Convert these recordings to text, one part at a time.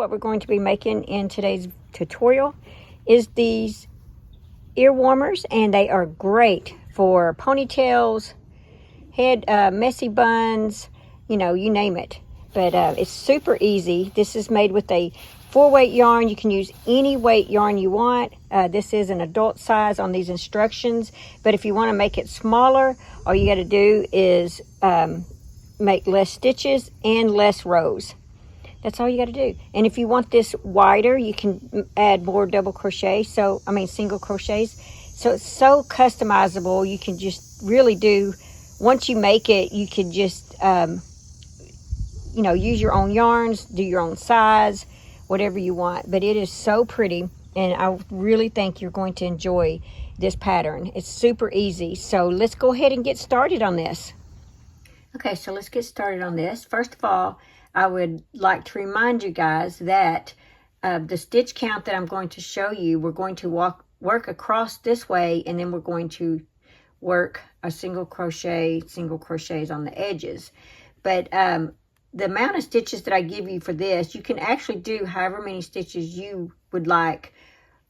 what we're going to be making in today's tutorial is these ear warmers, and they are great for ponytails, head, messy buns, you know, you name it. But it's super easy. This is made with a 4-weight yarn. You can use any weight yarn you want. This is an adult size on these instructions, but if you want to make it smaller, all you got to do is make less stitches and less rows. That's all you got to do. And if you want this wider, you can add more double crochet. Single crochets. So it's so customizable. You can just really do, once you make it, you can just, use your own yarns, do your own size, whatever you want. But it is so pretty, and I really think you're going to enjoy this pattern. It's super easy. So let's go ahead and get started on this. Okay, so let's get started on this. First of all, I would like to remind you guys that the stitch count that I'm going to show you, we're going to work across this way, and then we're going to work a single crochets on the edges. But the amount of stitches that I give you for this, you can actually do however many stitches you would like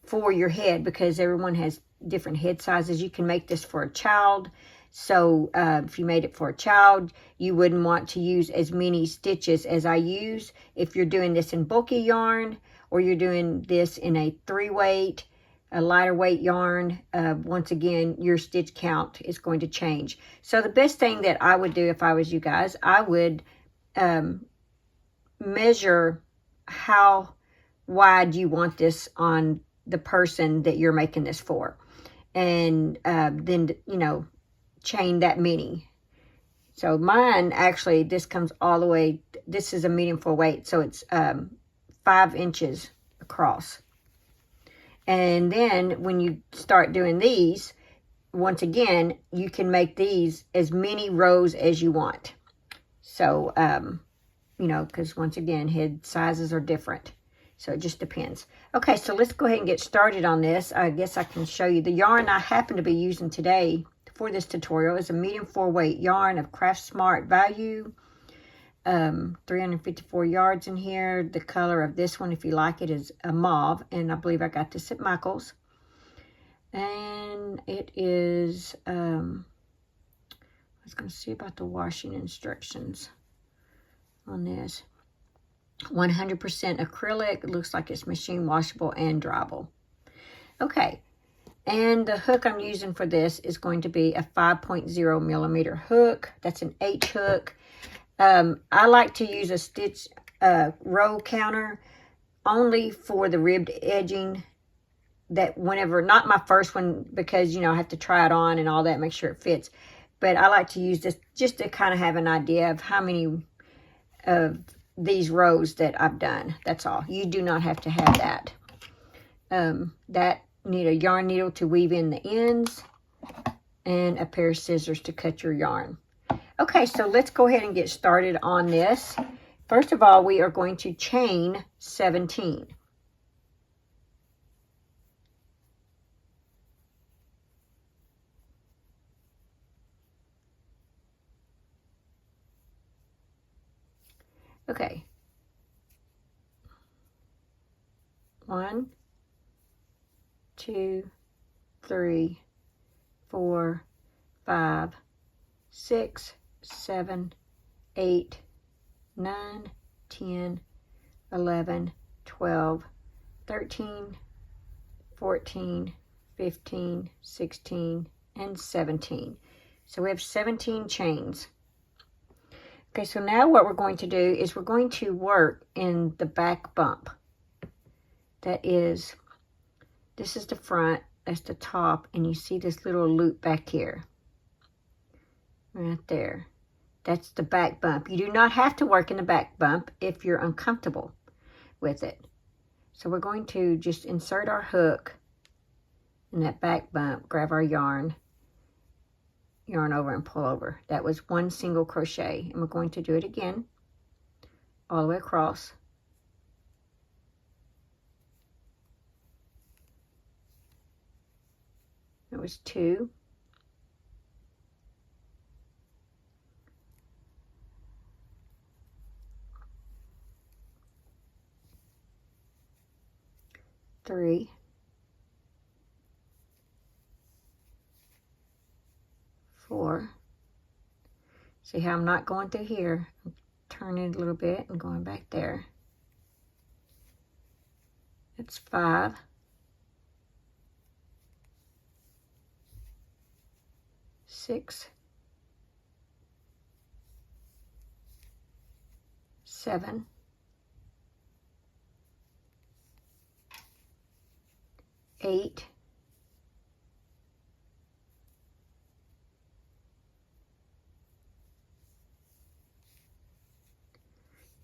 for your head, because everyone has different head sizes. You can make this for a child. So if you made it for a child, you wouldn't want to use as many stitches as I use. If you're doing this in bulky yarn, or you're doing this in a 3-weight, a lighter weight yarn, once again, your stitch count is going to change. So the best thing that I would do if I was you guys, I would measure how wide you want this on the person that you're making this for. And then, chain that many. So mine, actually, this comes all the way, this is a medium 4-weight, so it's 5 inches across. And then when you start doing these, once again, you can make these as many rows as you want. So, because once again, head sizes are different. So it just depends. Okay, so let's go ahead and get started on this. I guess I can show you the yarn I happen to be using today for this tutorial is a medium 4-weight yarn of Craft Smart value. 354 yards in here. The color of this one, if you like it, is a mauve, and I believe I got this at Michael's. And it is, I was going to see about the washing instructions on this. 100% acrylic. It looks like it's machine washable and dryable. Okay. And the hook I'm using for this is going to be a 5.0 millimeter hook. That's an H hook. I like to use a stitch row counter only for the ribbed edging. That whenever, not my first one, because, I have to try it on and all that, make sure it fits. But I like to use this just to kind of have an idea of how many of these rows that I've done. That's all. You do not have to have that. Need a yarn needle to weave in the ends, and a pair of scissors to cut your yarn. Okay, so let's go ahead and get started on this. First of all, we are going to chain 17. Okay. 1, 2, 3, 4, 5, 6, 7, 8, 9, 10, 11, 12, 13, 14, 15, 16, and 17. So we have 17 chains. Okay, so now what we're going to do is we're going to work in the back bump. This is the front, that's the top, and you see this little loop back here. Right there. That's the back bump. You do not have to work in the back bump if you're uncomfortable with it. So we're going to just insert our hook in that back bump, grab our yarn over and pull over. That was 1 single crochet, and we're going to do it again all the way across. That was 2. 3, 4. See how I'm not going through here? I'm turning it a little bit and going back there. That's 5. 6, 7, 8,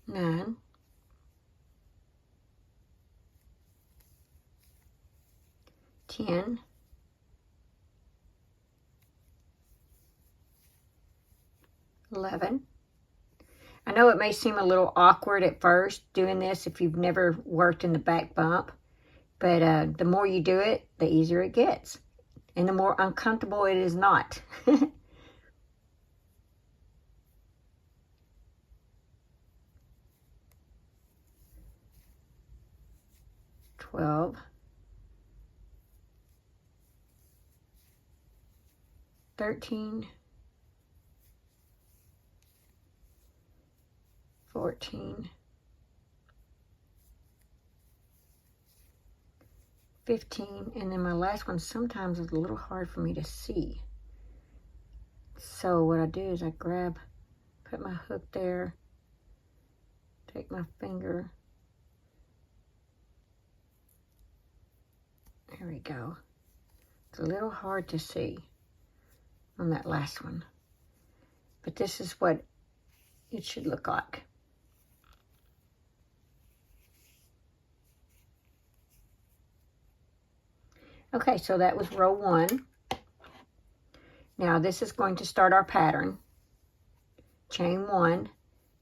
9, 10, 11. I know it may seem a little awkward at first doing this if you've never worked in the back bump, but the more you do it, the easier it gets, and the more uncomfortable it is not. 12, 13, 14, 15, and then my last one sometimes is a little hard for me to see. So what I do is I put my hook there, take my finger, there we go. It's a little hard to see on that last one, but this is what it should look like. Okay, so that was row 1. Now this is going to start our pattern. Chain 1,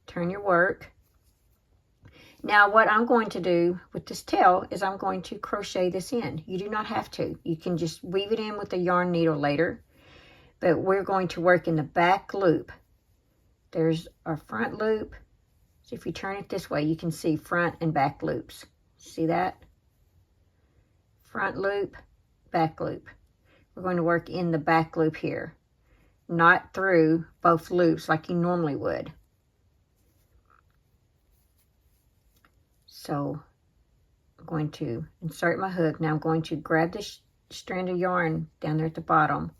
turn your work. Now what I'm going to do with this tail is I'm going to crochet this in. You do not have to. You can just weave it in with a yarn needle later, but we're going to work in the back loop. There's our front loop. So if you turn it this way, you can see front and back loops. See that? Front loop, back loop. We're going to work in the back loop here, not through both loops like you normally would. So I'm going to insert my hook. Now I'm going to grab this strand of yarn down there at the bottom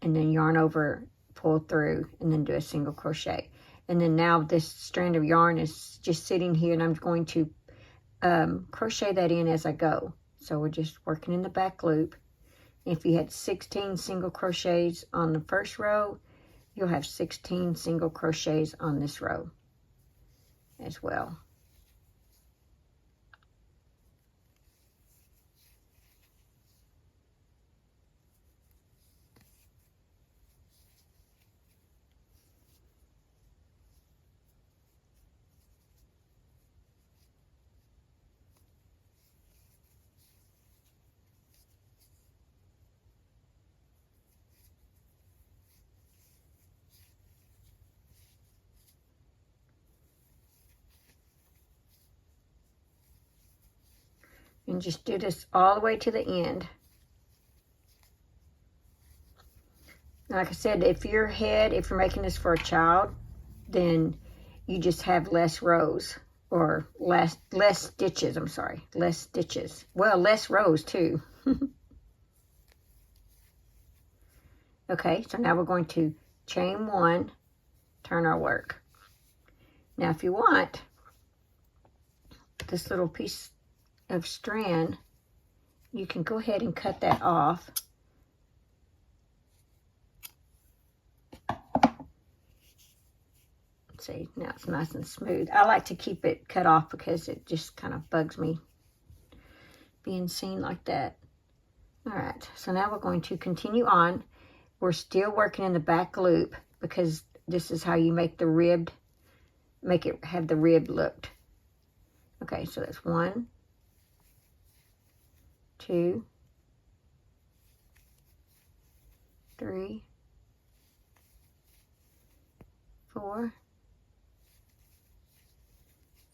and then yarn over, pull through, and then do a single crochet. And then now this strand of yarn is just sitting here, and I'm going to crochet that in as I go. So we're just working in the back loop. If you had 16 single crochets on the first row, you'll have 16 single crochets on this row as well. And just do this all the way to the end. Like I said, if you're making this for a child, then you just have less rows, or less stitches, I'm sorry, less stitches. Well, less rows too. Okay, so now we're going to chain 1, turn our work. Now if you want, this little piece of strand, you can go ahead and cut that off. See, now it's nice and smooth. I like to keep it cut off because it just kind of bugs me being seen like that. All right, so now we're going to continue on. We're still working in the back loop because this is how you make the ribbed, make it have the ribbed look. Okay, so that's 1, 2, 3, 4,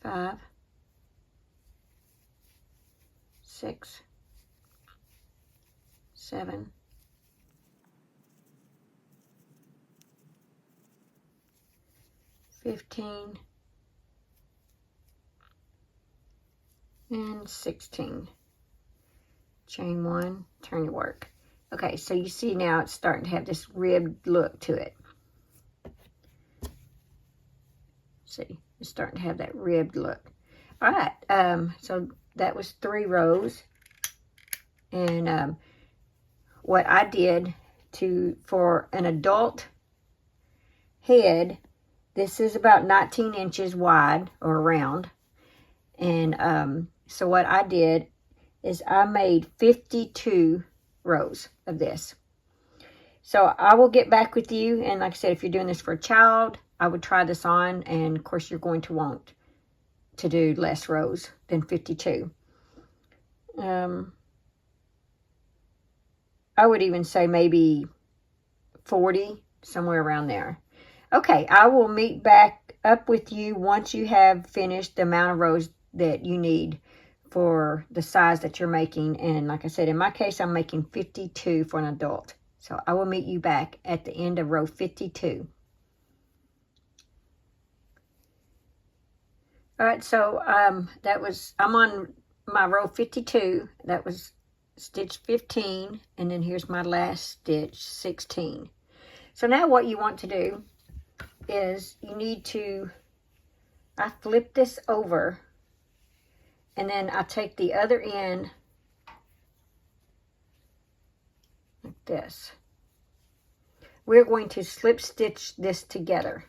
5, 6, 7, 15, and 16. Chain 1, turn your work. Okay, so you see now it's starting to have this ribbed look to it. See, it's starting to have that ribbed look. All right, so that was 3 rows. And what I did for an adult head, this is about 19 inches wide or around. And so what I did is I made 52 rows of this. So I will get back with you. And like I said, if you're doing this for a child, I would try this on. And of course, you're going to want to do less rows than 52. I would even say maybe 40, somewhere around there. Okay, I will meet back up with you once you have finished the amount of rows that you need for the size that you're making. And like I said, in my case, I'm making 52 for an adult. So I will meet you back at the end of row 52. All right, so I'm on my row 52. That was stitch 15, and then here's my last stitch, 16. So now what you want to do is I flip this over, and then I take the other end like this. We're going to slip stitch this together.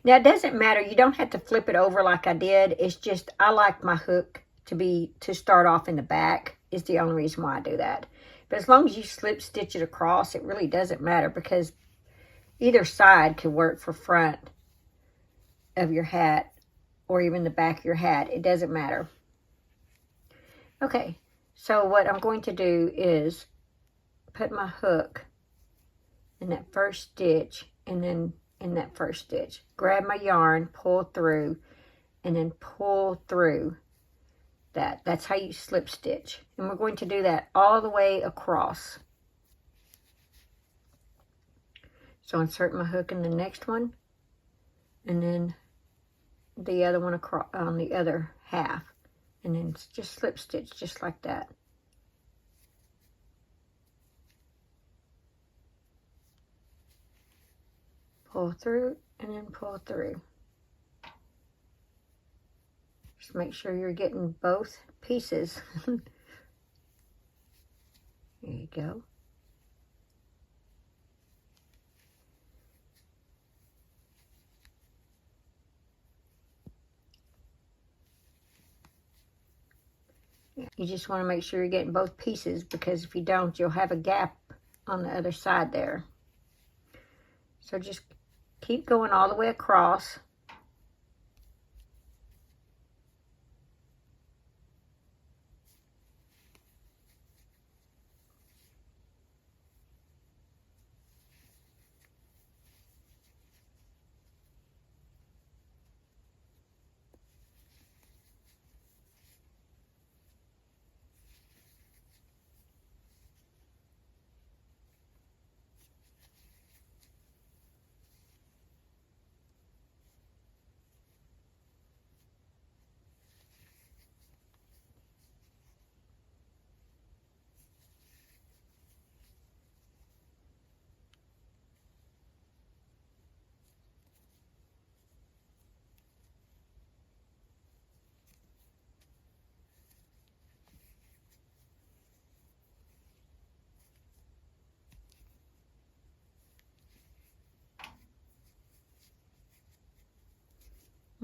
Now, it doesn't matter. You don't have to flip it over like I did. It's just I like my hook to start off in the back is the only reason why I do that. But as long as you slip stitch it across, it really doesn't matter because either side could work for front of your hat or even the back of your hat. It doesn't matter. Okay, so what I'm going to do is put my hook in that first stitch and then in that first stitch. Grab my yarn, pull through, and then pull through that. That's how you slip stitch. And we're going to do that all the way across. So insert my hook in the next one, and then the other one across on the other half, and then just slip stitch just like that. Pull through and then pull through. Just make sure you're getting both pieces. There you go. You just want to make sure you're getting both pieces, because if you don't, you'll have a gap on the other side there. So just keep going all the way across.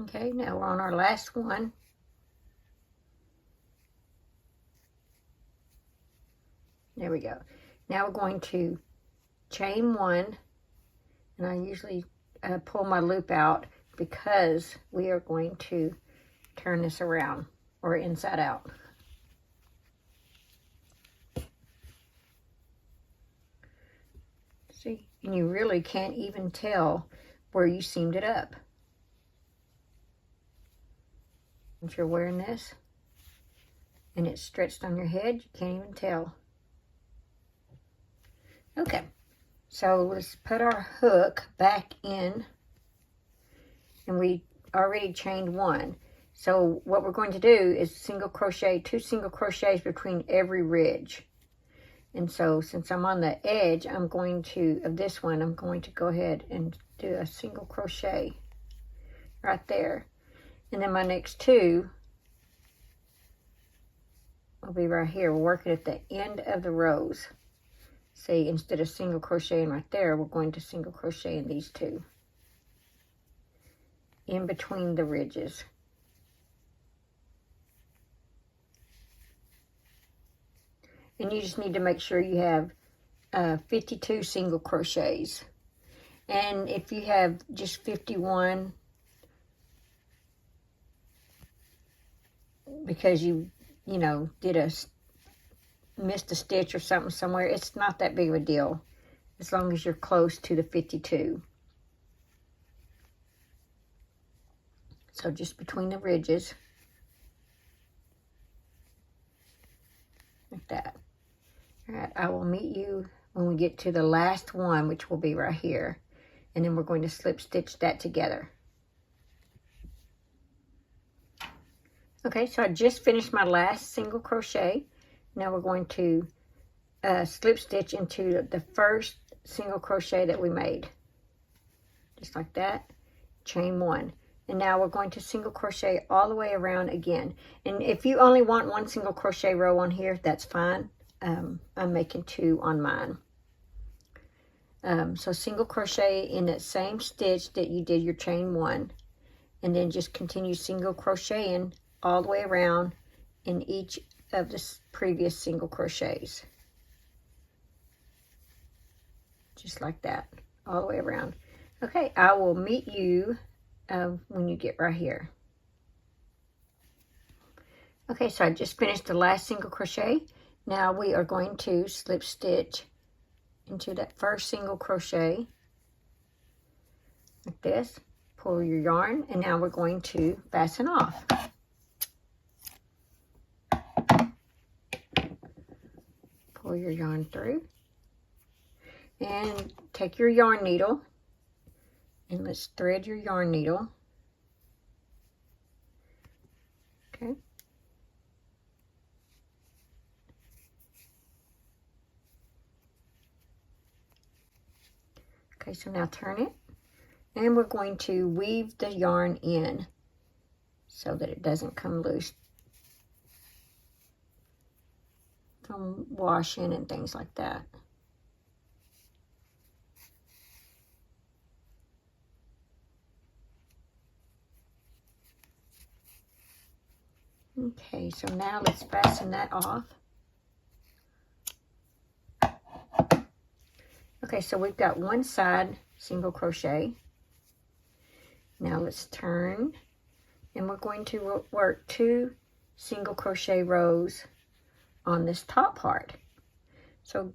Okay, now we're on our last one. There we go. Now we're going to chain 1, and I usually pull my loop out because we are going to turn this around or inside out. See, and you really can't even tell where you seamed it up. If you're wearing this and it's stretched on your head, you can't even tell. Okay, so let's put our hook back in, and we already chained one. So what we're going to do is single crochet, 2 single crochets between every ridge. And so since I'm on the edge, of this one, I'm going to go ahead and do a single crochet right there. And then my next 2 will be right here. We're working at the end of the rows. See, instead of single crocheting right there, we're going to single crochet in these 2. In between the ridges. And you just need to make sure you have 52 single crochets. And if you have just 51, because you know, missed a stitch or something somewhere, it's not that big of a deal, as long as you're close to the 52. So just between the ridges, like that. All right, I will meet you when we get to the last one, which will be right here. And then we're going to slip stitch that together. Okay, so I just finished my last single crochet. Now we're going to slip stitch into the first single crochet that we made. Just like that, chain 1. And now we're going to single crochet all the way around again. And if you only want 1 single crochet row on here, that's fine. I'm making 2 on mine. So single crochet in that same stitch that you did your chain 1. And then just continue single crocheting all the way around in each of the previous single crochets. Just like that, all the way around. Okay, I will meet you when you get right here. Okay, so I just finished the last single crochet. Now we are going to slip stitch into that first single crochet like this. Pull your yarn, and now we're going to fasten off. Pull your yarn through and take your yarn needle, and let's thread your yarn needle. Okay. Okay, so now turn it, and we're going to weave the yarn in so that it doesn't come loose from washing and things like that. Okay, so now let's fasten that off. Okay, so we've got one side single crochet. Now let's turn, and we're going to work 2 single crochet rows on this top part. So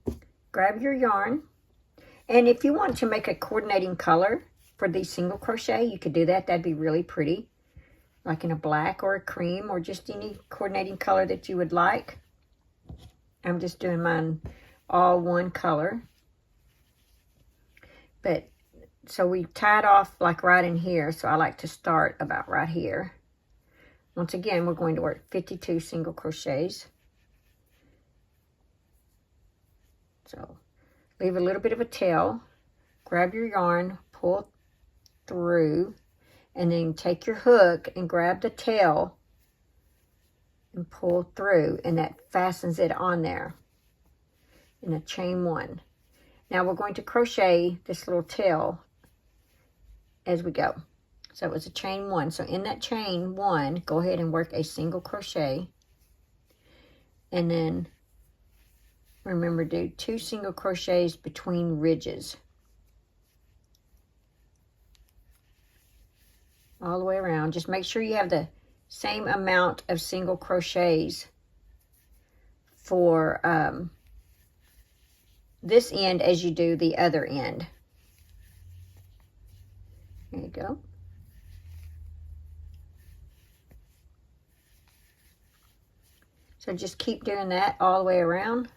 grab your yarn, and if you want to make a coordinating color for these single crochet, you could do that. That'd be really pretty, like in a black or a cream, or just any coordinating color that you would like. I'm just doing mine all one color. But so we tied off like right in here, so I like to start about right here. Once again, we're going to work 52 single crochets. So leave a little bit of a tail, grab your yarn, pull through, and then take your hook and grab the tail and pull through, and that fastens it on there in a chain 1. Now we're going to crochet this little tail as we go. So it was a chain 1. So in that chain 1, go ahead and work a single crochet, and then remember, do 2 single crochets between ridges all the way around. Just make sure you have the same amount of single crochets for this end as you do the other end. There you go. So just keep doing that all the way around.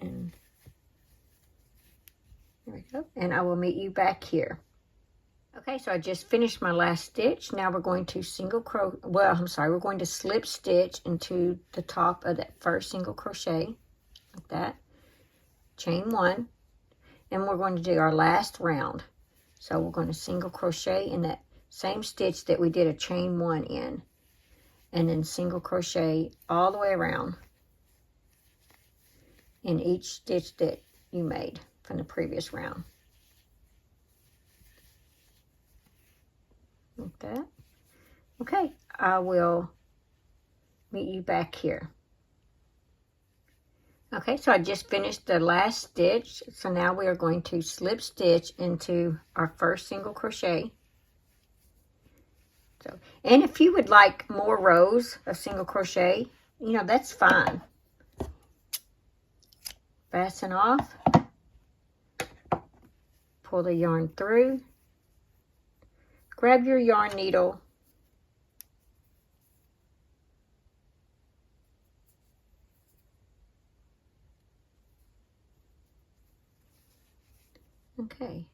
And there we go. And I will meet you back here. Okay, so I just finished my last stitch. Now we're going to we're going to slip stitch into the top of that first single crochet, like that. Chain 1, and we're going to do our last round. So we're going to single crochet in that same stitch that we did a chain 1 in, and then single crochet all the way around in each stitch that you made from the previous round. Like that. Okay, I will meet you back here. Okay, so I just finished the last stitch. So now we are going to slip stitch into our first single crochet. So, and if you would like more rows of single crochet, you know, that's fine. Fasten off. Pull the yarn through. Grab your yarn needle. Okay.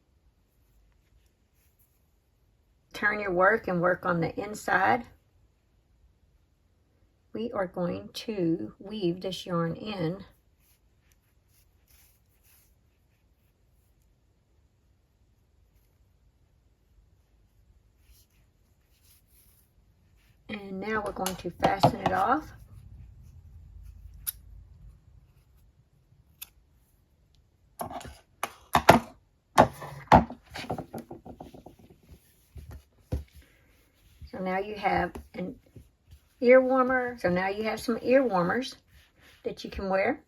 Turn your work and work on the inside. We are going to weave this yarn in. And now we're going to fasten it off. So now you have an ear warmer. So now you have some ear warmers that you can wear.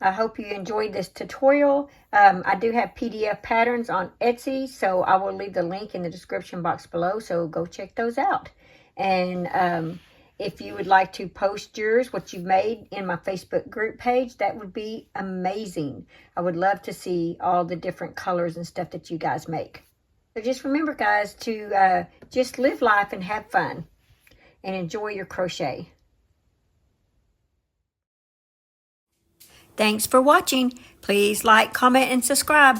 I hope you enjoyed this tutorial. I do have PDF patterns on Etsy, so I will leave the link in the description box below, so go check those out. And if you would like to post yours, what you've made, in my Facebook group page, that would be amazing. I would love to see all the different colors and stuff that you guys make. So just remember, guys, to just live life and have fun and enjoy your crochet. Thanks for watching. Please like, comment, and subscribe.